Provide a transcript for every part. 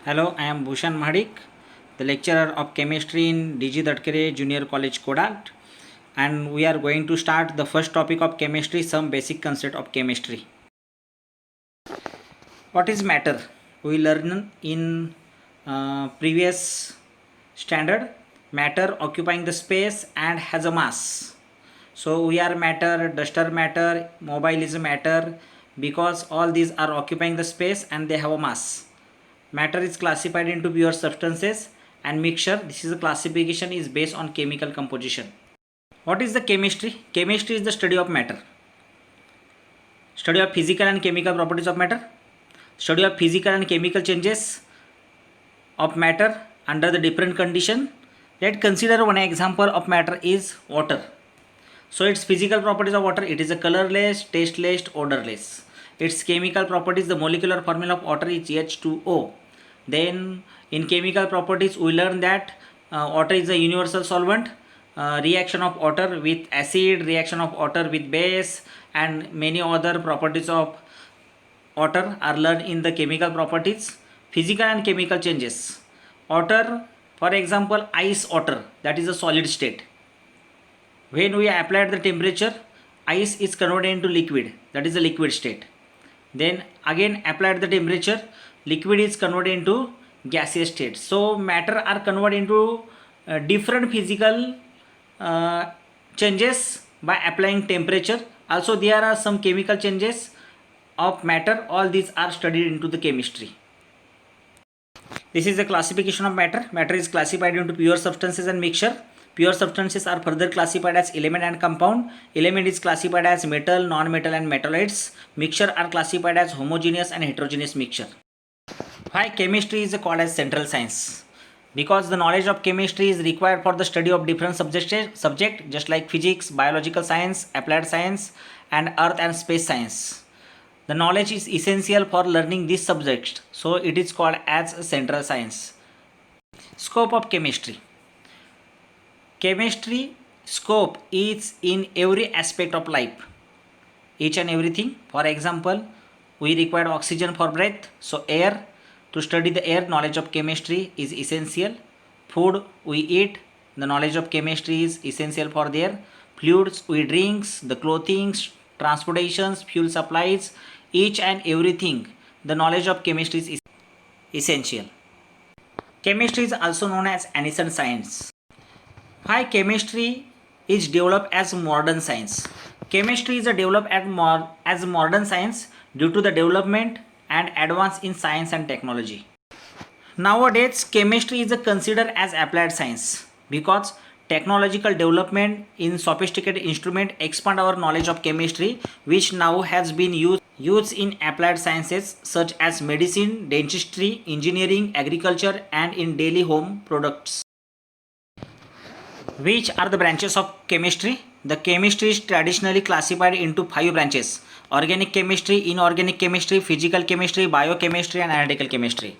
Hello, I am Bhushan Mahadik, the lecturer of chemistry in DG Datkere Junior College Kodat, and we are going to start the first topic of chemistry, some basic concept of chemistry. What is matter? We learn in previous standard matter occupying the space and has a mass. So we are matter, duster matter, mobile is matter because all these are occupying the space and they have a mass. Matter is classified into pure substances and mixture. This is a classification is based on chemical composition. What is the chemistry? Chemistry is the study of matter. Study of physical and chemical properties of matter. Study of physical and chemical changes of matter under the different condition. Let's consider one example of matter is water. So its physical properties of water, it is a colorless, tasteless, odorless. Its chemical properties, the molecular formula of water is H2O. Then in chemical properties we learn that water is a universal solvent. Reaction of water with acid, reaction of water with base, and many other properties of water are learned in the chemical properties. Physical and chemical changes. Water, for example, ice water, that is a solid state. When we apply the temperature, ice is converted into liquid, that is a liquid state. Then again applied the temperature, liquid is converted into gaseous state. So matter are converted into different physical changes by applying temperature. Also there are some chemical changes of matter. All these are studied into the chemistry. This is the classification of matter. Matter is classified into pure substances and mixture. Pure substances are further classified as element and compound. Element is classified as metal, non-metal and metalloids. Mixture are classified as homogeneous and heterogeneous mixture. Why chemistry is called as central science? Because the knowledge of chemistry is required for the study of different subject just like physics, biological science, applied science and earth and space science. The knowledge is essential for learning these subjects, so it is called as a central science. Scope of chemistry. Chemistry scope is in every aspect of life, each and everything. For example, we require oxygen for breath, so air. To study the air, knowledge of chemistry is essential. Food we eat, the knowledge of chemistry is essential for there. Fluids we drinks, the clothing, transportations, fuel supplies, each and everything, the knowledge of chemistry is essential. Chemistry is also known as ancient science. Why chemistry is developed as modern science? Chemistry is developed as modern science due to the development and advance in science and technology. Nowadays, chemistry is considered as applied science because technological development in sophisticated instrument expand our knowledge of chemistry, which now has been used in applied sciences such as medicine, dentistry, engineering, agriculture and in daily home products. Which are the branches of chemistry? The chemistry is traditionally classified into 5 branches: organic chemistry, inorganic chemistry, physical chemistry, biochemistry and analytical chemistry.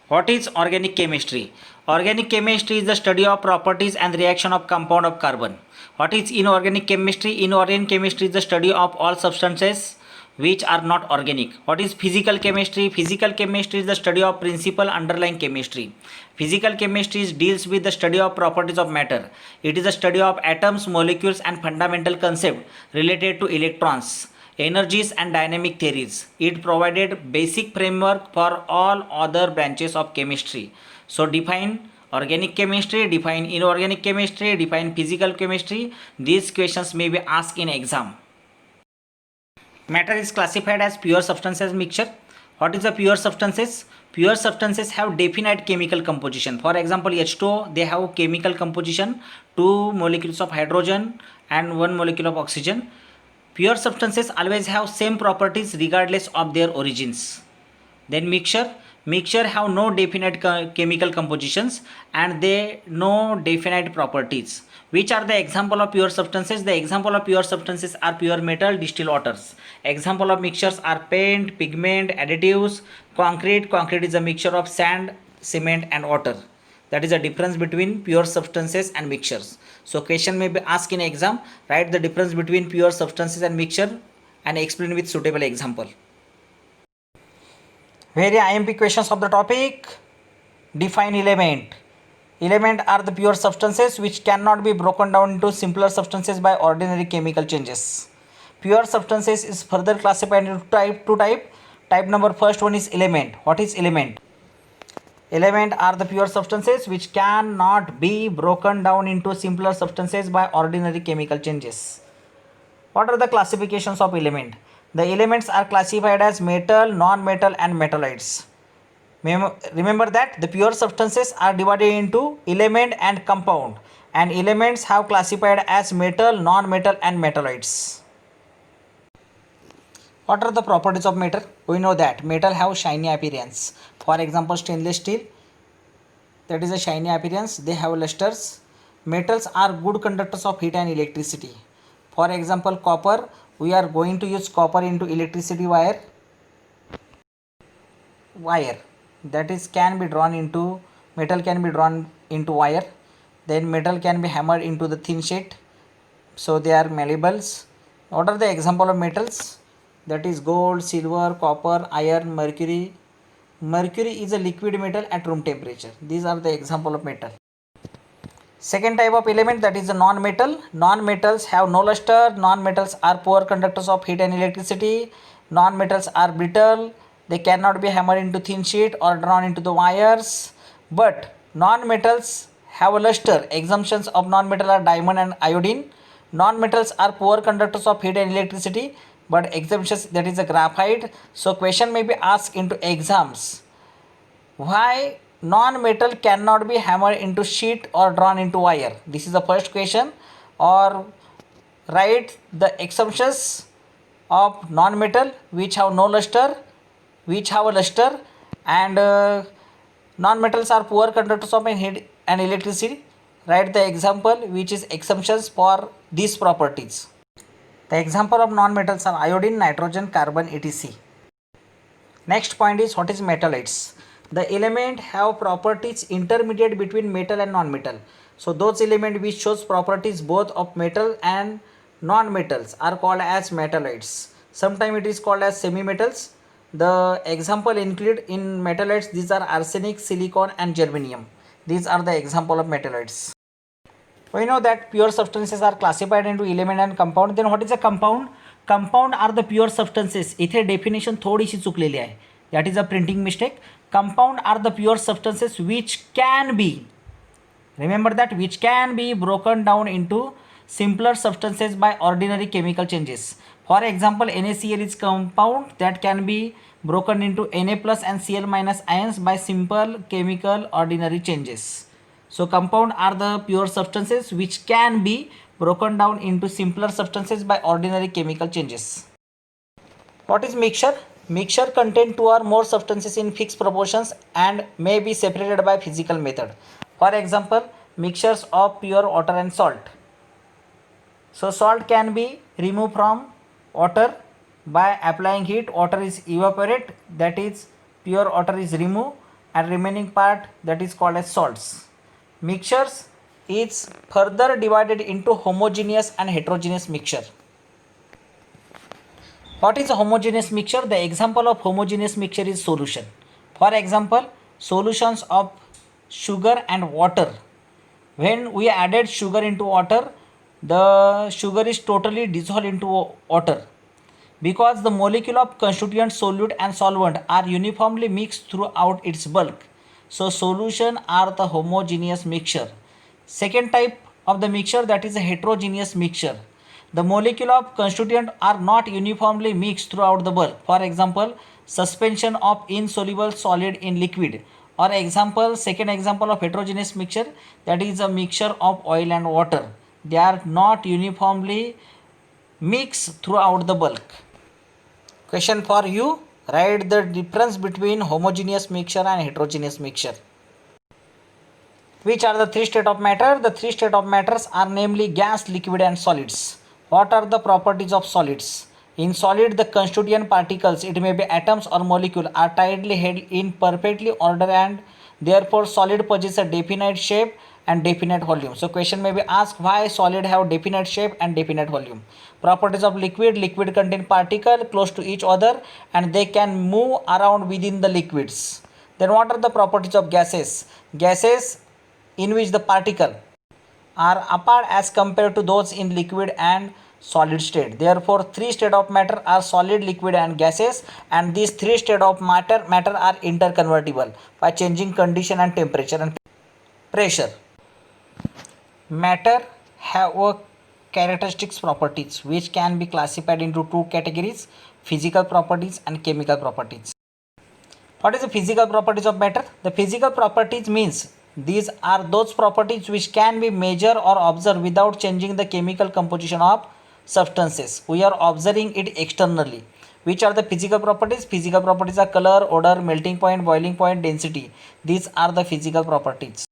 What is organic chemistry? Organic chemistry is the study of properties and reaction of compound of carbon. What is inorganic chemistry? Inorganic chemistry is the study of all substances which are not organic. What is physical chemistry? Physical chemistry is the study of principle underlying chemistry. Physical chemistry deals with the study of properties of matter. It is a study of atoms, molecules and fundamental concepts related to electrons, energies and dynamic theories. It provided basic framework for all other branches of chemistry. So define organic chemistry, define inorganic chemistry, define physical chemistry. These questions may be asked in exam. Matter is classified as pure substances mixture. What is the pure substances? Pure substances have definite chemical composition. For example, H2O, they have chemical composition, 2 molecules of hydrogen and 1 molecule of oxygen. Pure substances always have same properties regardless of their origins. Then mixture have no definite chemical compositions and they no definite properties. Which are the example of pure substances? The example of pure substances are pure metal, distilled waters. Example of mixtures are paint, pigment, additives, concrete. Concrete is a mixture of sand, cement and water. That is the difference between pure substances and mixtures. So question may be asked in exam. Write the difference between pure substances and mixture and explain with suitable example. Very IMP questions of the topic. Define element. Element are the pure substances which cannot be broken down into simpler substances by ordinary chemical changes. Pure substances is further classified into two type. Type number first one is element. What is element? Element are the pure substances which cannot be broken down into simpler substances by ordinary chemical changes. What are the classifications of element? The elements are classified as metal, non-metal and metalloids. Remember that the pure substances are divided into element and compound, and elements have classified as metal, non-metal and metalloids. What are the properties of metal? We know that metal have shiny appearance. For example, stainless steel, that is a shiny appearance. They have lusters. Metals are good conductors of heat and electricity. For example, copper, we are going to use copper into electricity wire that is can be drawn into metal, can be drawn into wire. Then metal can be hammered into the thin sheet, so they are malleables. What are the example of metals? That is gold, silver, copper, iron, mercury. Mercury is a liquid metal at room temperature. These are the example of metal. Second type of element, that is a non-metal. Non-metals have no luster. Non-metals are poor conductors of heat and electricity. Non-metals are brittle. They cannot be hammered into thin sheet or drawn into the wires. But non-metals have a luster. Exemptions of non-metal are diamond and iodine. Non-metals are poor conductors of heat and electricity, but exemptions, that is a graphite. So question may be asked into exams. Why non-metal cannot be hammered into sheet or drawn into wire? This is the first question. Or write the exemptions of non-metal which have no luster, which have a luster, and non-metals are poor conductors of heat and electricity. Write the example which is exemptions for these properties. The example of non-metals are iodine, nitrogen, carbon, etc. Next point is, what is metalloids? The element have properties intermediate between metal and non-metal. So those elements which shows properties both of metal and non-metals are called as metalloids. Sometimes it is called as semi-metals. The example include in metalloids, these are arsenic, silicon and germanium. These are the example of metalloids. We know that pure substances are classified into element and compound. Then what is a compound? Compound are the pure substances. इथे definition थोडीशी चुकलेली आहे. That is a printing mistake. Compound are the pure substances which can be, remember that, which can be broken down into simpler substances by ordinary chemical changes. For example, NaCl is compound that can be broken into Na plus and Cl minus ions by simple chemical ordinary changes. So compound are the pure substances which can be broken down into simpler substances by ordinary chemical changes. What is mixture? Mixture contain two or more substances in fixed proportions and may be separated by physical method. For example, mixtures of pure water and salt. So salt can be removed from water by applying heat. Water is evaporate, that is pure water is removed, and remaining part, that is called as salts. Mixtures is further divided into homogeneous and heterogeneous mixture. What is a homogeneous mixture? The example of homogeneous mixture is solution. For example, solutions of sugar and water. When we added sugar into water, the sugar is totally dissolved into water. Because the molecule of constituent solute and solvent are uniformly mixed throughout its bulk. So solution are the homogeneous mixture. Second type of the mixture, that is a heterogeneous mixture. The molecule of constituent are not uniformly mixed throughout the bulk. For example, suspension of insoluble solid in liquid. Or example, second example of heterogeneous mixture, that is a mixture of oil and water. They are not uniformly mixed throughout the bulk. Question for you, write the difference between homogeneous mixture and heterogeneous mixture. Which are the three states of matter? The three states of matters are namely gas, liquid and solids. What are the properties of solids? In solid, the constituent particles, it may be atoms or molecule, are tightly held in perfectly order and therefore solid possesses a definite shape and definite volume. So question may be asked, why solid have definite shape and definite volume? Properties of liquid. Liquid contain particles close to each other and they can move around within the liquids. Then what are the properties of gases? Gases in which the particle are apart as compared to those in liquid and solid state. Therefore, three state of matter are solid, liquid and gases, and these three state of matter are interconvertible by changing condition and temperature and pressure. Matter have a characteristics properties which can be classified into two categories: physical properties and chemical properties. What is the physical properties of matter? The physical properties means these are those properties which can be measured or observed without changing the chemical composition of substances. We are observing it externally. Which are the physical properties? Physical properties are color, odor, melting point, boiling point, density. These are the physical properties.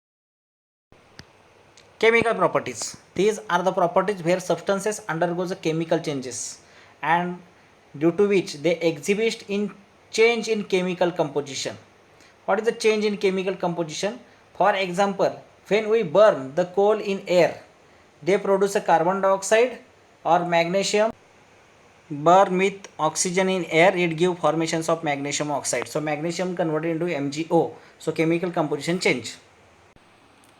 Chemical properties. These are the properties where substances undergoes a chemical changes and due to which they exhibit in change in chemical composition. What is the change in chemical composition? For example, when we burn the coal in air, they produce a carbon dioxide, or magnesium burn with oxygen in air, it give formations of magnesium oxide. So magnesium converted into MgO. So chemical composition change.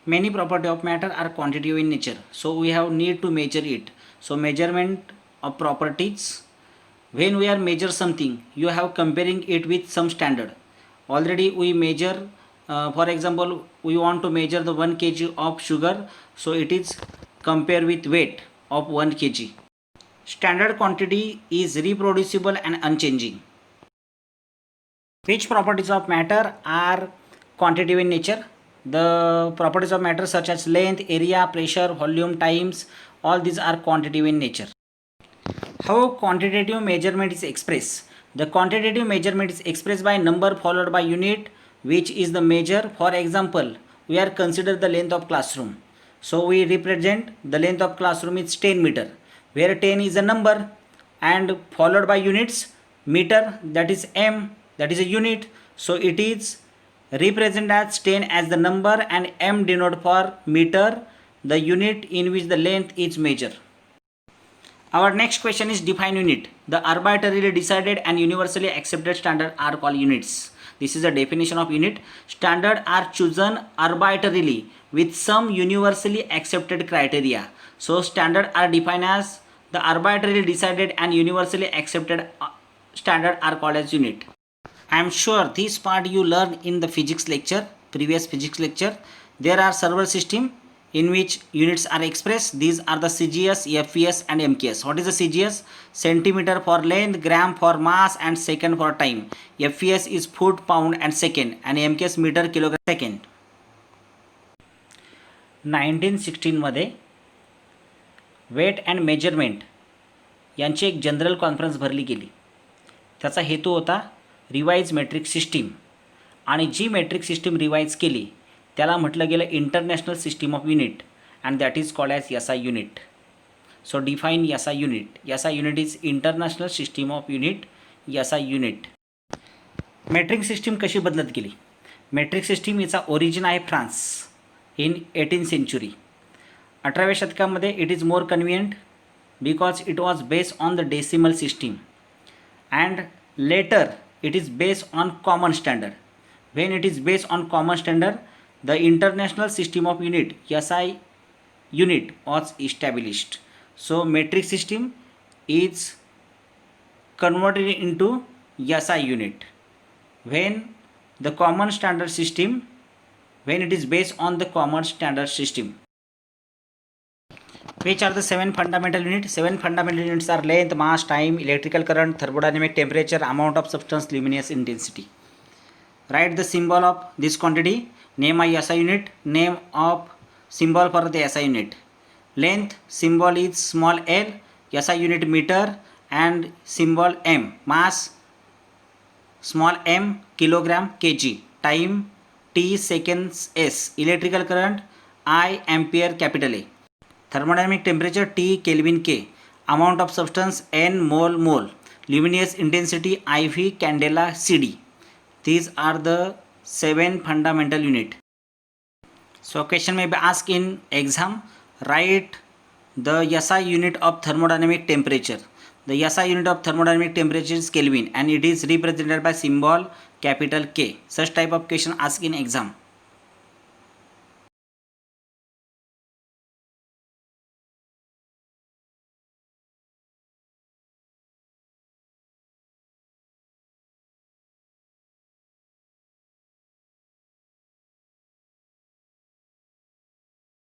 Many property of matter are quantitative in nature, so we have need to measure it. So measurement of properties, when we are measure something, you have comparing it with some standard. Already we measure, for example, we want to measure the 1 kg of sugar, so it is compare with weight of 1 kg. Standard quantity is reproducible and unchanging. Which properties of matter are quantitative in nature? The properties of matter such as length, area, pressure, volume, times, all these are quantitative in nature. How quantitative measurement is expressed? The quantitative measurement is expressed by number followed by unit, which is the measure. For example, we are consider the length of classroom. So we represent the length of classroom is 10 meter, where 10 is a number and followed by units, meter, that is m, that is a unit. So it is represent as 10 as the number and m denote for meter, the unit in which the length is measured. Our next question is define unit. The arbitrarily decided and universally accepted standard are called units. This is a definition of unit. Standard are chosen arbitrarily with some universally accepted criteria. So standard are defined as the arbitrarily decided and universally accepted standard are called as unit. I am sure this part you learned in the physics lecture, previous physics lecture. There are several system in which units are expressed. These are the CGS, FES and MKS. What is the CGS? Centimeter for length, gram for mass and second for time. FES is foot, pound and second, and MKS meter, kilogram, second. 1916 मध्ये wait and measurement यांची एक general conference भरली गेली. त्याचा हेतू होता revise metric system, आणि जी metric system revise केली त्याला म्हटलं गेलं international system of unit and that is called as SI unit. So define SI unit. SI unit is international system of unit, SI unit. Metric system कशी बदलत गेली? Metric system याचा origin आहे France in 18th century. 18व्या शतकामध्ये it is more convenient because it was based on the decimal system and later it is based on common standard. When it is based on common standard, the international system of unit, SI unit, was established. So metric system is converted into SI unit when the common standard system, when it is based on the common standard system. Which are the 7 fundamental units? 7 fundamental units are length, mass, time, electrical current, thermodynamic, temperature, amount of substance, luminous intensity. Write the symbol of this quantity. Name of SI unit. Name of symbol for the SI unit. Length symbol is small l. SI unit meter and symbol m. Mass small m, kilogram, kg. Time t, seconds s. Electrical current I, ampere, capital A. Thermodynamic temperature T, Kelvin, K. Amount of substance N, mole. Luminous intensity IV, candela, CD. These are the 7 fundamental unit. So question may be asked in exam. Write the SI unit of thermodynamic temperature. The SI unit of thermodynamic temperature is Kelvin and it is represented by symbol capital K. Such type of question asked in exam.